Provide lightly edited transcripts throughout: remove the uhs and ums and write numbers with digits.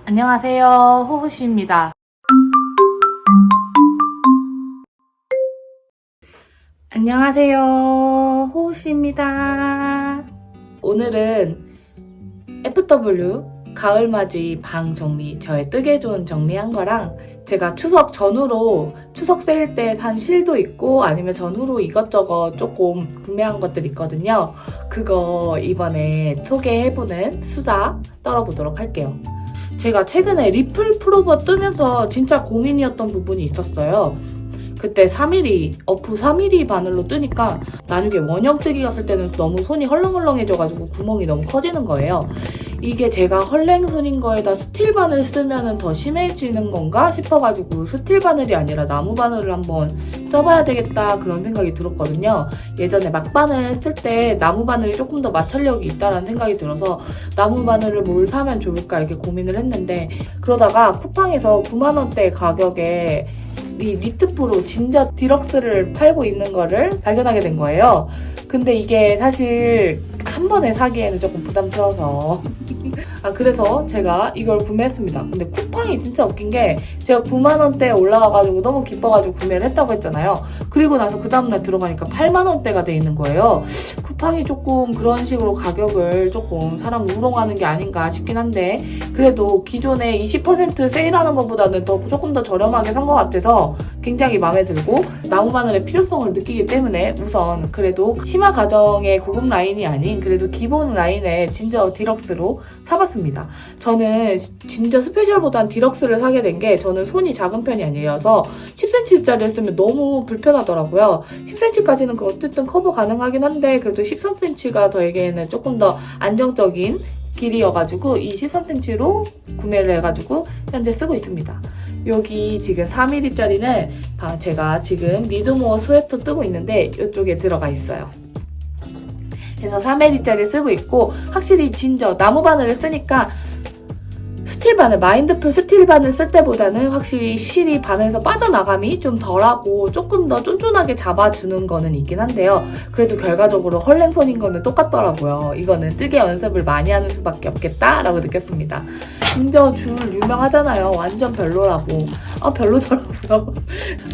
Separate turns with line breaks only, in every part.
안녕하세요, 호호씨입니다. 안녕하세요, 호호씨입니다. 오늘은 FW 가을맞이 방 정리, 저의 뜨개존 정리한 거랑 제가 추석 전후로 추석 세일 때 산 실도 있고 아니면 전후로 이것저것 조금 구매한 것들 있거든요. 그거 이번에 소개해보는 수작 떨어보도록 할게요. 제가 최근에 리플 프로버 뜨면서 진짜 고민이었던 부분이 있었어요. 그때 3mm, 어프 3mm 바늘로 뜨니까 나중에 원형 뜨기 갔을 때는 너무 손이 헐렁헐렁해져가지고 구멍이 너무 커지는 거예요. 이게 제가 헐랭손인 거에다 스틸 바늘 쓰면 더 심해지는 건가 싶어가지고 스틸 바늘이 아니라 나무 바늘을 한번 써봐야 되겠다 그런 생각이 들었거든요. 예전에 막바늘 쓸 때 나무 바늘이 조금 더 마찰력이 있다는 생각이 들어서 나무 바늘을 뭘 사면 좋을까 이렇게 고민을 했는데 그러다가 쿠팡에서 9만원대 가격에 이 니트프로 진저 디럭스를 팔고 있는 거를 발견하게 된 거예요. 근데 이게 사실 한 번에 사기에는 조금 부담스러워서 그래서 제가 이걸 구매했습니다. 근데 쿠팡이 진짜 웃긴 게 제가 9만원대에 올라가가지고 너무 기뻐가지고 구매를 했다고 했잖아요. 그리고 나서 그 다음날 들어가니까 8만원대가 돼 있는 거예요. 쿠팡이 조금 그런 식으로 가격을 조금 사람 우롱하는 게 아닌가 싶긴 한데 그래도 기존에 20% 세일하는 것보다는 조금 더 저렴하게 산 것 같아서 굉장히 마음에 들고 나무 바늘의 필요성을 느끼기 때문에 우선 그래도 심화 가정의 고급 라인이 아닌 그래도 기본 라인의 진저 디럭스로 사봤습니다. 저는 진저 스페셜보단 디럭스를 사게 된 게 저는 손이 작은 편이 아니라서 10cm짜리를 쓰면 너무 불편하더라고요. 10cm까지는 어쨌든 커버 가능하긴 한데 그래도 13cm가 저에게는 조금 더 안정적인 길이여가지고 이 13cm로 구매를 해가지고 현재 쓰고 있습니다. 여기 지금 4mm짜리는 제가 지금 리드모어 스웨터 뜨고 있는데 이쪽에 들어가 있어요. 그래서 4mm짜리 쓰고 있고 확실히 진저 나무 바늘을 쓰니까 스틸 바늘, 마인드풀 스틸 바늘 쓸 때보다는 확실히 실이 바늘에서 빠져나감이 좀 덜하고 조금 더 쫀쫀하게 잡아주는 거는 있긴 한데요. 그래도 결과적으로 헐랭손인 거는 똑같더라고요. 이거는 뜨개 연습을 많이 하는 수밖에 없겠다라고 느꼈습니다. 진저 줄 유명하잖아요. 완전 별로라고. 별로더라고요.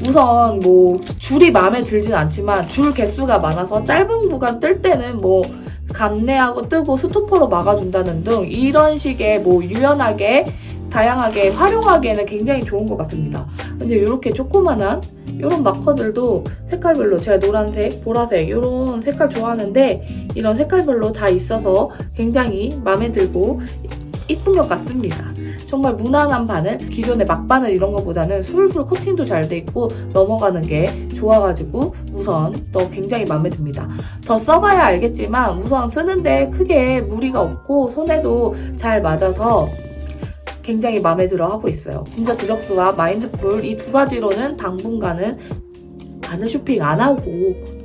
우선 뭐 줄이 마음에 들진 않지만 줄 개수가 많아서 짧은 구간 뜰 때는 뭐 감내하고 뜨고 스토퍼로 막아준다는 등 이런 식의 뭐 유연하게 다양하게 활용하기에는 굉장히 좋은 것 같습니다. 근데 이렇게 조그만한 이런 마커들도 색깔별로 제가 노란색, 보라색 이런 색깔 좋아하는데 이런 색깔별로 다 있어서 굉장히 마음에 들고 이쁜 것 같습니다. 정말 무난한 바늘, 기존의 막바늘 이런 것보다는 술술 코팅도 잘 돼 있고 넘어가는 게 좋아가지고 우선 또 굉장히 마음에 듭니다. 더 써봐야 알겠지만 우선 쓰는데 크게 무리가 없고 손에도 잘 맞아서 굉장히 마음에 들어 하고 있어요. 진저 디럭스와 마인드풀 이 두 가지로는 당분간은 바늘 쇼핑 안 하고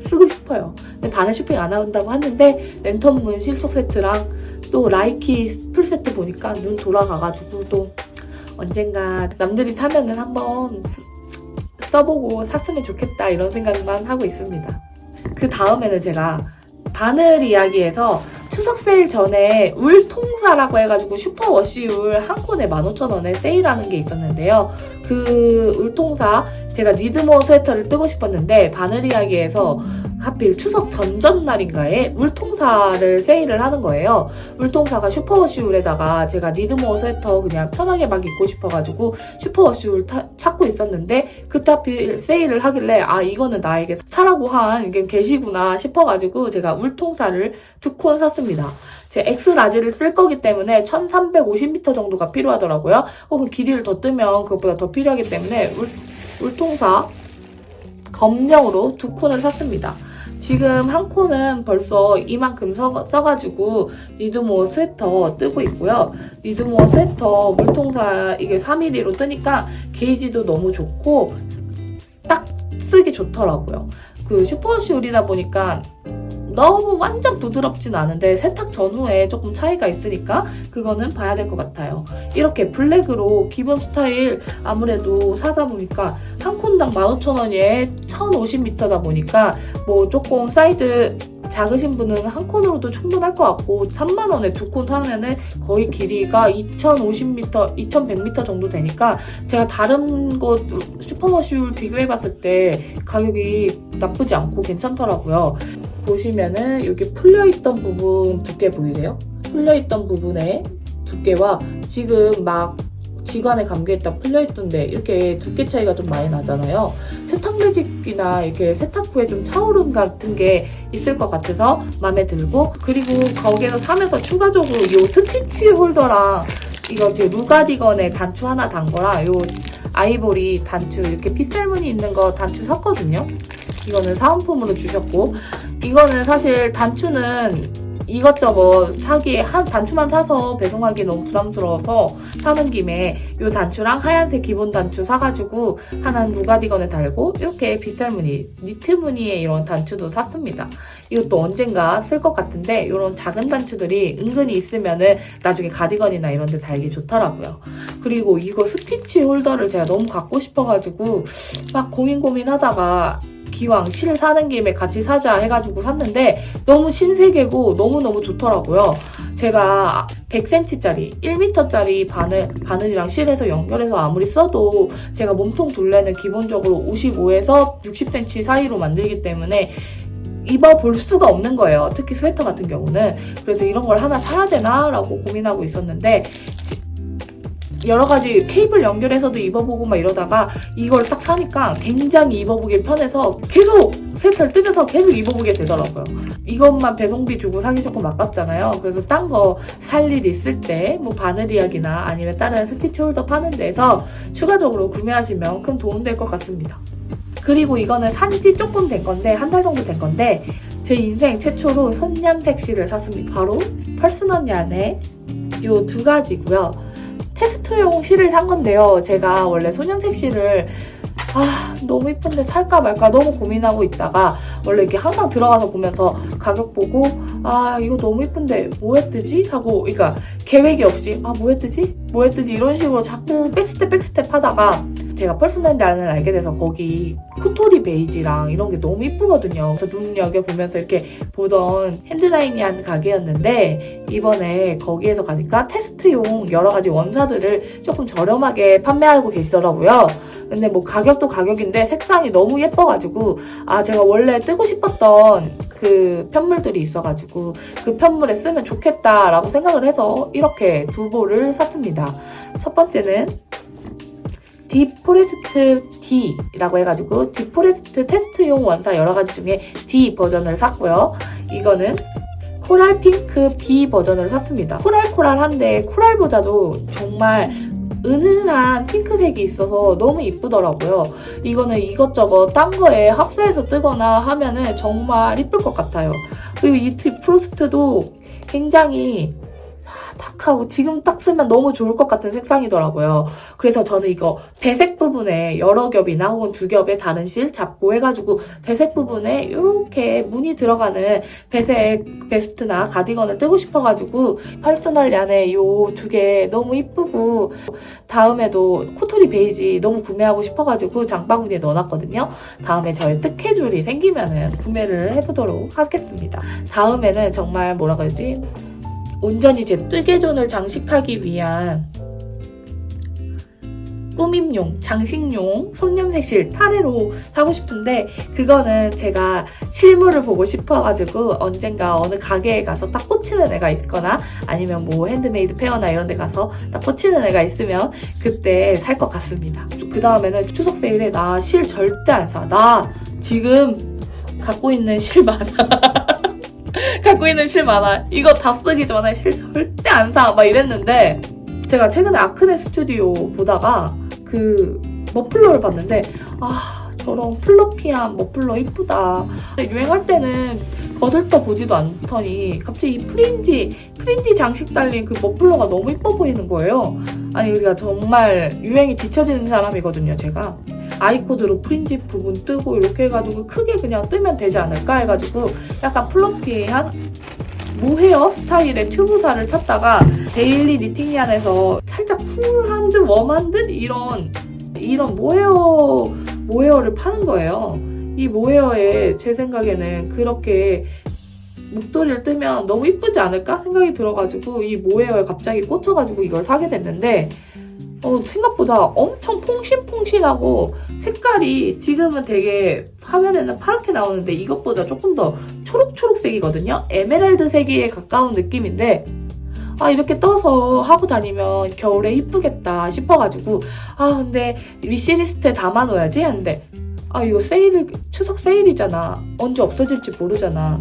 쓰고 싶어요. 근데 바늘 쇼핑 안 한다고 하는데 랜턴문 실속 세트랑 또 라이키 풀세트 보니까 눈 돌아가가지고 또 언젠가 남들이 사면은 한번 써보고 샀으면 좋겠다 이런 생각만 하고 있습니다. 그 다음에는 제가 바늘 이야기에서 추석 세일 전에 울통사라고 해가지고 슈퍼워시울 한 콘에 15,000원에 세일하는 게 있었는데요. 그 울통사 제가 리드모어 스웨터를 뜨고 싶었는데 바늘 이야기에서 하필 추석 전전날인가에 울통사를 세일을 하는 거예요. 울통사가 슈퍼워시울에다가 제가 리드모어 스웨터 그냥 편하게 막 입고 싶어가지고 슈퍼워시울 찾고 있었는데 그때 하필 세일을 하길래 이거는 나에게 사라고 한 이게 게시구나 싶어가지고 제가 울통사를 2콘 샀습니다. 제가 X라지를 쓸 거기 때문에 1350m 정도가 필요하더라고요. 혹은 길이를 더 뜨면 그것보다 더 필요하기 때문에 울통사 검정으로 2콘을 샀습니다. 지금 한 콘은 벌써 이만큼 써가지고 리드모어 스웨터 뜨고 있고요. 리드모어 스웨터 물통사 이게 3mm로 뜨니까 게이지도 너무 좋고 딱 쓰기 좋더라고요. 그 슈퍼워시울이다 보니까 너무 완전 부드럽진 않은데 세탁 전후에 조금 차이가 있으니까 그거는 봐야 될 것 같아요. 이렇게 블랙으로 기본 스타일 아무래도 사다 보니까 한 콘당 15,000원에 1050m다 보니까 뭐 조금 사이즈 작으신 분은 한 콘으로도 충분할 것 같고 3만원에 2콘 하면은 거의 길이가 2050m, 2100m 정도 되니까 제가 다른 곳 슈퍼머슐 비교해봤을 때 가격이 나쁘지 않고 괜찮더라고요. 보시면은 여기 풀려있던 부분 두께 보이세요? 풀려있던 부분의 두께와 지금 막 지관에 감겨있다 풀려있던데 이렇게 두께 차이가 좀 많이 나잖아요. 세탁 매직이나 이렇게 세탁 후에 좀 차오름 같은 게 있을 것 같아서 마음에 들고, 그리고 거기에서 사면서 추가적으로 이 스티치 홀더랑 이거 제 루가디건에 단추 하나 단 거랑 요 아이보리 단추 이렇게 핏셀무늬 있는 거 단추 샀거든요. 이거는 사은품으로 주셨고, 이거는 사실 단추는 이것저것 사기에 한 단추만 사서 배송하기 너무 부담스러워서 사는 김에 이 단추랑 하얀색 기본 단추 사가지고 하나는 루가디건에 달고 이렇게 빗살 무늬, 니트 무늬의 이런 단추도 샀습니다. 이것도 언젠가 쓸 것 같은데 이런 작은 단추들이 은근히 있으면은 나중에 가디건이나 이런 데 달기 좋더라고요. 그리고 이거 스티치 홀더를 제가 너무 갖고 싶어가지고 막 고민하다가 기왕 실 사는 김에 같이 사자 해가지고 샀는데 너무 신세계고 너무너무 좋더라고요. 제가 100cm짜리, 1m짜리 바늘이랑 실에서 연결해서 아무리 써도 제가 몸통 둘레는 기본적으로 55에서 60cm 사이로 만들기 때문에 입어볼 수가 없는 거예요. 특히 스웨터 같은 경우는. 그래서 이런 걸 하나 사야 되나? 라고 고민하고 있었는데 여러 가지 케이블 연결해서도 입어보고 막 이러다가 이걸 딱 사니까 굉장히 입어보기 편해서 계속 스웨터를 뜨면서 계속 입어보게 되더라고요. 이것만 배송비 주고 사기 조금 아깝잖아요. 그래서 딴 거 살 일 있을 때 뭐 바늘이약이나 아니면 다른 스티치 홀더 파는 데서 추가적으로 구매하시면 큰 도움 될 것 같습니다. 그리고 이거는 산지 조금 된 건데, 한 달 정도 된 건데 제 인생 최초로 손냠 택시를 샀습니다. 바로 펄스넌 얀의 이 두 가지고요. 테스트용 실을 산 건데요. 제가 원래 소년색 실을 너무 이쁜데 살까 말까 너무 고민하고 있다가 원래 이렇게 항상 들어가서 보면서 가격 보고 이거 너무 이쁜데 뭐에 뜨지? 하고, 그러니까 계획이 없이 뭐에 뜨지? 이런 식으로 자꾸 백스텝 하다가 제가 펄스넌란을 알게 돼서 거기 코토리 베이지랑 이런 게 너무 이쁘거든요. 그래서 눈여겨보면서 이렇게 보던 핸드라인이한 가게였는데 이번에 거기에서 가니까 테스트용 여러 가지 원사들을 조금 저렴하게 판매하고 계시더라고요. 근데 뭐 가격도 가격인데 색상이 너무 예뻐가지고 제가 원래 뜨고 싶었던 그 편물들이 있어가지고 그 편물에 쓰면 좋겠다라고 생각을 해서 이렇게 두 볼을 샀습니다. 첫 번째는 디포레스트 D라고 해가지고 디포레스트 테스트용 원사 여러 가지 중에 D 버전을 샀고요. 이거는 코랄 핑크 B 버전을 샀습니다. 코랄한데 코랄보다도 정말 은은한 핑크색이 있어서 너무 이쁘더라고요. 이거는 이것저것 딴 거에 합사해서 뜨거나 하면은 정말 이쁠 것 같아요. 그리고 이 디프로스트도 굉장히 탁하고 지금 딱 쓰면 너무 좋을 것 같은 색상이더라고요. 그래서 저는 이거 배색 부분에 여러 겹이나 혹은 두 겹의 다른 실 잡고 해가지고 배색 부분에 이렇게 무늬 들어가는 배색 베스트나 가디건을 뜨고 싶어가지고 퍼스널 얀의 이 두 개 너무 이쁘고 다음에도 코토리 베이지 너무 구매하고 싶어가지고 장바구니에 넣어놨거든요. 다음에 저의 특혜줄이 생기면은 구매를 해보도록 하겠습니다. 다음에는 정말 뭐라 그러지? 온전히 제 뜨개존을 장식하기 위한 꾸밈용, 장식용 손님색실 타레로 사고 싶은데 그거는 제가 실물을 보고 싶어가지고 언젠가 어느 가게에 가서 딱 꽂히는 애가 있거나 아니면 뭐 핸드메이드 페어나 이런 데 가서 딱 꽂히는 애가 있으면 그때 살 것 같습니다. 그 다음에는 추석 세일에 나 실 절대 안 사. 나 지금 갖고 있는 실 많아. 이거 다 쓰기 전에 실 절대 안 사. 막 이랬는데 제가 최근에 아크네 스튜디오 보다가 그 머플러를 봤는데 저런 플러피한 머플러 이쁘다. 유행할 때는 거들떠 보지도 않더니 갑자기 이 프린지 장식 달린 그 머플러가 너무 이뻐 보이는 거예요. 아니 그러니까 정말 유행이 뒤처지는 사람이거든요, 제가. 아이코드로 프린지 부분 뜨고 이렇게 해가지고 크게 그냥 뜨면 되지 않을까 해가지고 약간 플러피한 모헤어 스타일의 튜브살을 찾다가 데일리 니팅얀에서 살짝 쿨한 듯 웜한 듯 이런 모헤어를 파는 거예요. 이 모헤어에 제 생각에는 그렇게 목도리를 뜨면 너무 이쁘지 않을까 생각이 들어가지고 이 모헤어에 갑자기 꽂혀가지고 이걸 사게 됐는데 생각보다 엄청 퐁신퐁신하고 색깔이 지금은 되게 화면에는 파랗게 나오는데 이것보다 조금 더 초록초록색이거든요. 에메랄드색에 가까운 느낌인데 이렇게 떠서 하고 다니면 겨울에 이쁘겠다 싶어가지고 근데 위시리스트에 담아놓아야지 했는데 이거 추석 세일이잖아. 언제 없어질지 모르잖아.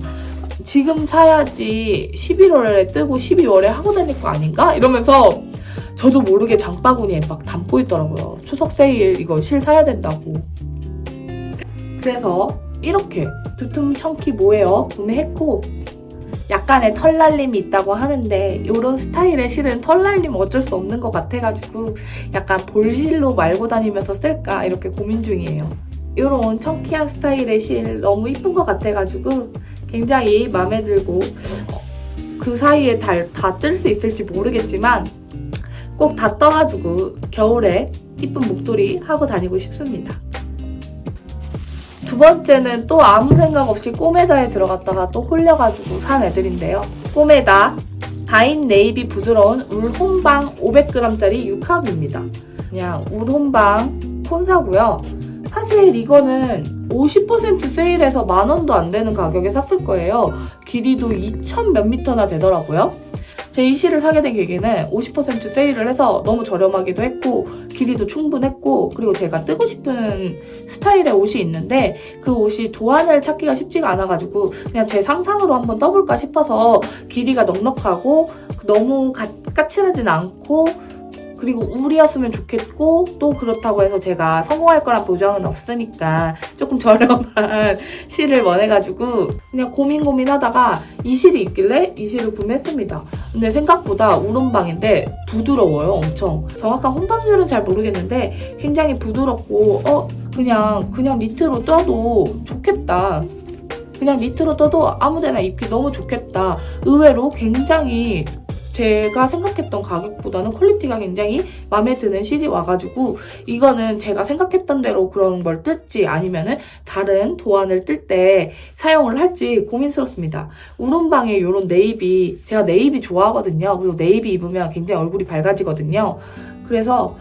지금 사야지 11월에 뜨고 12월에 하고 다닐 거 아닌가? 이러면서 저도 모르게 장바구니에 막 담고 있더라고요. 추석 세일 이거 실 사야 된다고. 그래서 이렇게 두툼 청키 모헤어 구매했고 약간의 털날림이 있다고 하는데 이런 스타일의 실은 털날림 어쩔 수 없는 것 같아가지고 약간 볼실로 말고 다니면서 쓸까 이렇게 고민 중이에요. 이런 청키한 스타일의 실 너무 이쁜 것 같아가지고 굉장히 마음에 들고 그 사이에 다 뜰 수 있을지 모르겠지만 꼭 다 떠가지고 겨울에 이쁜 목도리 하고 다니고 싶습니다. 두 번째는 또 아무 생각 없이 꼬메다에 들어갔다가 또 홀려가지고 산 애들인데요. 꼬메다 다인 네이비 부드러운 울 혼방 500g짜리 6합입니다. 그냥 울 혼방 콘사고요. 사실 이거는 50% 세일해서 10,000원도 안 되는 가격에 샀을 거예요. 길이도 2,000 몇 미터나 되더라고요. 제 이 실을 사게 된 계기는 50% 세일을 해서 너무 저렴하기도 했고 길이도 충분했고 그리고 제가 뜨고 싶은 스타일의 옷이 있는데 그 옷이 도안을 찾기가 쉽지가 않아가지고 그냥 제 상상으로 한번 떠볼까 싶어서 길이가 넉넉하고 너무 까칠하진 않고 그리고 울이었으면 좋겠고 또 그렇다고 해서 제가 성공할 거란 보장은 없으니까 조금 저렴한 실을 원해가지고 그냥 고민하다가 이 실이 있길래 이 실을 구매했습니다. 근데 생각보다 울혼방인데 부드러워요. 엄청. 정확한 혼방률은 잘 모르겠는데 굉장히 부드럽고 그냥 니트로 떠도 좋겠다. 그냥 니트로 떠도 아무데나 입기 너무 좋겠다. 의외로 굉장히 제가 생각했던 가격보다는 퀄리티가 굉장히 마음에 드는 실이 와가지고 이거는 제가 생각했던 대로 그런 걸 뜰지 아니면은 다른 도안을 뜰 때 사용을 할지 고민스럽습니다. 울혼방에 이런 네이비, 제가 네이비 좋아하거든요. 그리고 네이비 입으면 굉장히 얼굴이 밝아지거든요. 그래서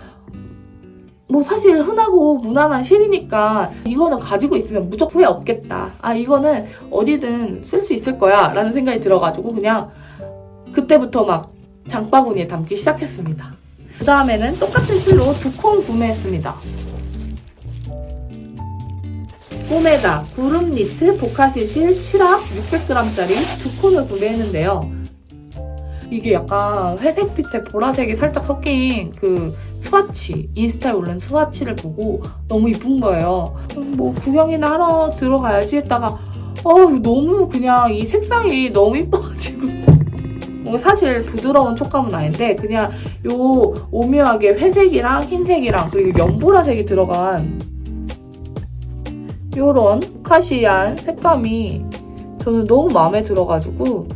사실 흔하고 무난한 실이니까 이거는 가지고 있으면 무조건 후회 없겠다. 이거는 어디든 쓸 수 있을 거야 라는 생각이 들어가지고 그냥 그때부터 막 장바구니에 담기 시작했습니다. 그 다음에는 똑같은 실로 두 콘 구매했습니다. 꼬메다 구름 니트 보카시 실 7합 600g짜리 두 콘을 구매했는데요. 이게 약간 회색빛에 보라색이 살짝 섞인 그 스와치, 인스타에 올린 스와치를 보고 너무 이쁜 거예요. 구경이나 하러 들어가야지 했다가 너무 그냥 이 색상이 너무 이뻐가지고 사실 부드러운 촉감은 아닌데 그냥 요 오묘하게 회색이랑 흰색이랑 그리고 연보라색이 들어간 요런 보카시한 색감이 저는 너무 마음에 들어가지고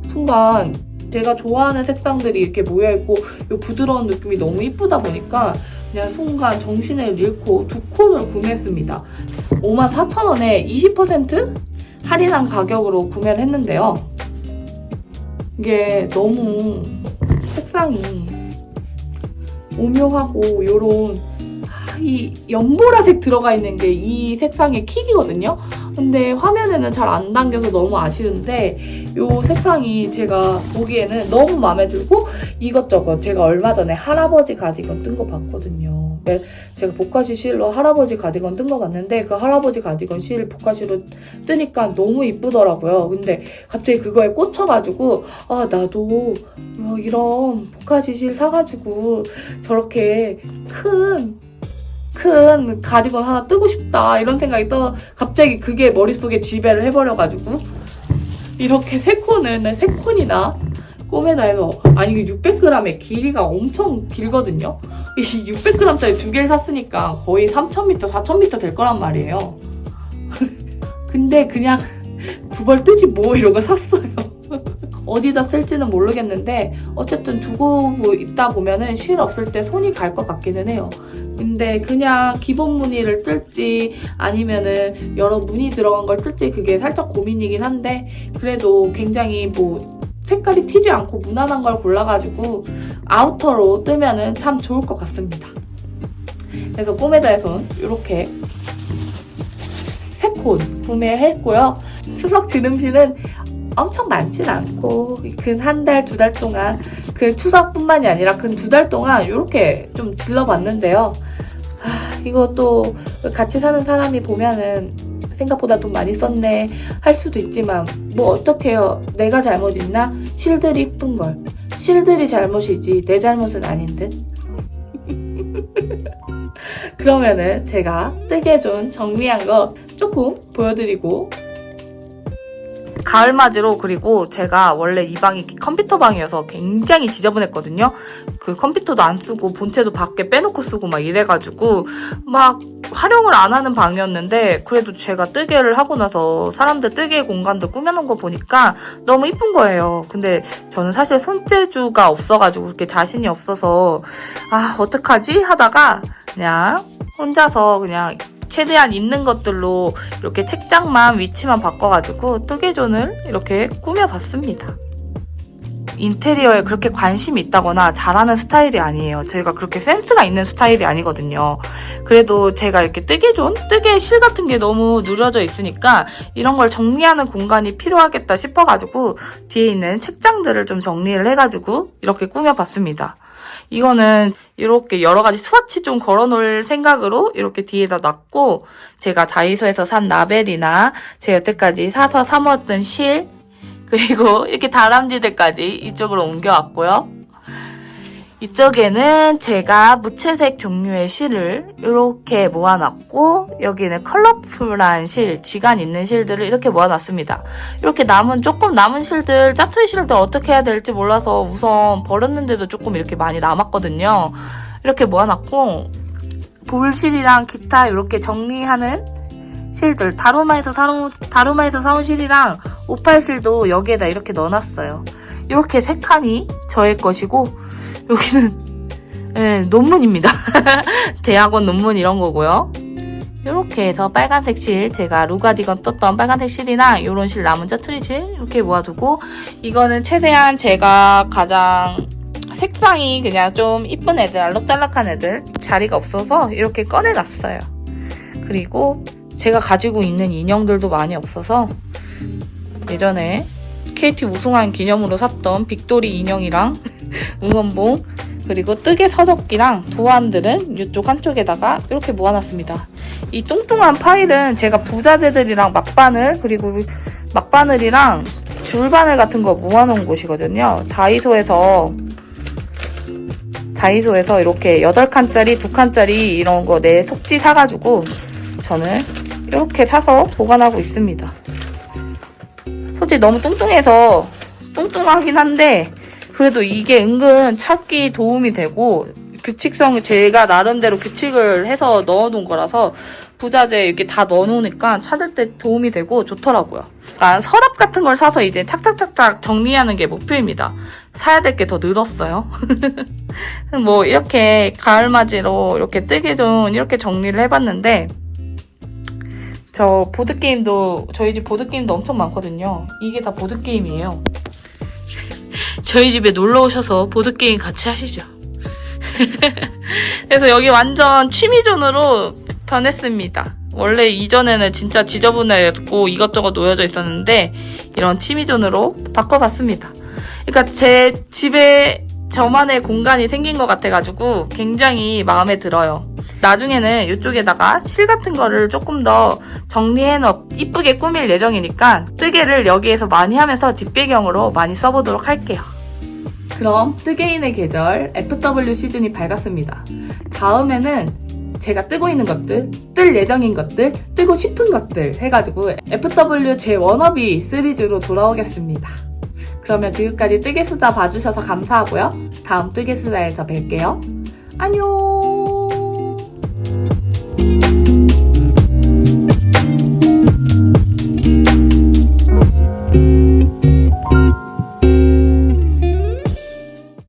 순간 제가 좋아하는 색상들이 이렇게 모여있고 요 부드러운 느낌이 너무 이쁘다 보니까 그냥 순간 정신을 잃고 두 콘을 구매했습니다. 54,000원에 20% 할인한 가격으로 구매를 했는데요. 이게 너무 색상이 오묘하고 요런 이 연보라색 들어가 있는 게 이 색상의 킥이거든요. 근데 화면에는 잘 안 담겨서 너무 아쉬운데 요 색상이 제가 보기에는 너무 마음에 들고 이것저것 제가 얼마 전에 할아버지 가디건 뜬 거 봤거든요. 제가 보카시 실로 할아버지 가디건 뜬 거 봤는데 그 할아버지 가디건 실 보카시로 뜨니까 너무 이쁘더라고요. 근데 갑자기 그거에 꽂혀가지고 나도 이런 보카시 실 사가지고 저렇게 큰 가디건 하나 뜨고 싶다 이런 생각이 갑자기 그게 머릿속에 지배를 해버려가지고 이렇게 세 콘이나 꼬메다에서 이게 600g의 길이가 엄청 길거든요. 이 600g짜리 두 개를 샀으니까 거의 3,000m, 4,000m 될 거란 말이에요. 근데 그냥 두 벌 뜨지 뭐 이러고 샀어요. 어디다 쓸지는 모르겠는데 어쨌든 두고 있다 보면은 실 없을 때 손이 갈 것 같기는 해요. 근데 그냥 기본 무늬를 뜰지 아니면은 여러 무늬 들어간 걸 뜰지 그게 살짝 고민이긴 한데, 그래도 굉장히 뭐 색깔이 튀지 않고 무난한 걸 골라가지고 아우터로 뜨면은 참 좋을 것 같습니다. 그래서 꿈에다의 손 이렇게 3콘 구매했고요. 추석 지름신은 엄청 많진 않고 근 한 달, 2달 동안, 그 추석뿐만이 아니라 근 2달 동안 이렇게 좀 질러봤는데요. 이거 또 같이 사는 사람이 보면은 생각보다 돈 많이 썼네 할 수도 있지만 뭐 어떡해요. 내가 잘못 있나? 실들이 이쁜 걸. 실들이 잘못이지 내 잘못은 아닌 듯. 그러면은 제가 뜨개존 정리한 거 조금 보여드리고, 가을맞이로, 그리고 제가 원래 이 방이 컴퓨터 방이어서 굉장히 지저분했거든요. 그 컴퓨터도 안 쓰고 본체도 밖에 빼놓고 쓰고 막 이래가지고 막 활용을 안 하는 방이었는데, 그래도 제가 뜨개를 하고 나서 사람들 뜨개 공간도 꾸며놓은 거 보니까 너무 이쁜 거예요. 근데 저는 사실 손재주가 없어가지고 그렇게 자신이 없어서 어떡하지 하다가 그냥 혼자서 그냥 최대한 있는 것들로 이렇게 책장만 위치만 바꿔가지고 뜨개존을 이렇게 꾸며봤습니다. 인테리어에 그렇게 관심이 있다거나 잘하는 스타일이 아니에요. 제가 그렇게 센스가 있는 스타일이 아니거든요. 그래도 제가 이렇게 뜨개존, 뜨개실 같은 게 너무 누려져 있으니까 이런 걸 정리하는 공간이 필요하겠다 싶어가지고 뒤에 있는 책장들을 좀 정리를 해가지고 이렇게 꾸며봤습니다. 이거는 이렇게 여러 가지 스와치 좀 걸어놓을 생각으로 이렇게 뒤에다 놨고, 제가 다이소에서 산 라벨이나 제가 여태까지 사서 사모았던 실, 그리고 이렇게 다람쥐들까지 이쪽으로 옮겨왔고요. 이쪽에는 제가 무채색 종류의 실을 이렇게 모아놨고, 여기는 컬러풀한 실, 지간 있는 실들을 이렇게 모아놨습니다. 이렇게 조금 남은 실들, 짜투리 실들 어떻게 해야 될지 몰라서 우선 버렸는데도 조금 이렇게 많이 남았거든요. 이렇게 모아놨고, 볼실이랑 기타 이렇게 정리하는 실들, 다루마에서 사온 실이랑 오팔실도 여기에다 이렇게 넣어놨어요. 이렇게 3칸이 저의 것이고, 여기는 논문입니다. 대학원 논문 이런 거고요. 이렇게 해서 빨간색 실, 제가 루가디건 떴던 빨간색 실이나 이런 실, 남은 짜투리 실 이렇게 모아두고, 이거는 최대한 제가 가장 색상이 그냥 좀 이쁜 애들, 알록달록한 애들 자리가 없어서 이렇게 꺼내놨어요. 그리고 제가 가지고 있는 인형들도 많이 없어서 예전에 KT 우승한 기념으로 샀던 빅토리 인형이랑 응원봉, 그리고 뜨개 서적기랑 도안들은 이쪽 한쪽에다가 이렇게 모아놨습니다. 이 뚱뚱한 파일은 제가 부자재들이랑 막바늘, 막바늘이랑 줄바늘 같은 거 모아놓은 곳이거든요. 다이소에서 이렇게 8칸짜리, 2칸짜리 이런 거 내 속지 사가지고 저는 이렇게 사서 보관하고 있습니다. 솔직히 너무 뚱뚱해서 뚱뚱하긴 한데 그래도 이게 은근 찾기 도움이 되고, 제가 나름대로 규칙을 해서 넣어놓은 거라서 부자재 이렇게 다 넣어놓으니까 찾을 때 도움이 되고 좋더라고요. 그러니까 서랍 같은 걸 사서 이제 착착착착 정리하는 게 목표입니다. 사야 될 게 더 늘었어요. 뭐 이렇게 가을맞이로 이렇게 뜨개존 이렇게 정리를 해봤는데, 저희 집 보드게임도 엄청 많거든요. 이게 다 보드게임이에요. 저희 집에 놀러 오셔서 보드게임 같이 하시죠. 그래서 여기 완전 취미존으로 변했습니다. 원래 이전에는 진짜 지저분했고 이것저것 놓여져 있었는데 이런 취미존으로 바꿔봤습니다. 그러니까 제 집에 저만의 공간이 생긴 것 같아가지고 굉장히 마음에 들어요. 나중에는 이쪽에다가 실 같은 거를 조금 더 이쁘게 꾸밀 예정이니까 뜨개를 여기에서 많이 하면서 뒷배경으로 많이 써보도록 할게요. 그럼 뜨개인의 계절 FW 시즌이 밝았습니다. 다음에는 제가 뜨고 있는 것들, 뜰 예정인 것들, 뜨고 싶은 것들 해가지고 FW 제 워너비 시리즈로 돌아오겠습니다. 그러면 지금까지 뜨개수다 봐주셔서 감사하고요. 다음 뜨개수다에서 뵐게요. 안녕.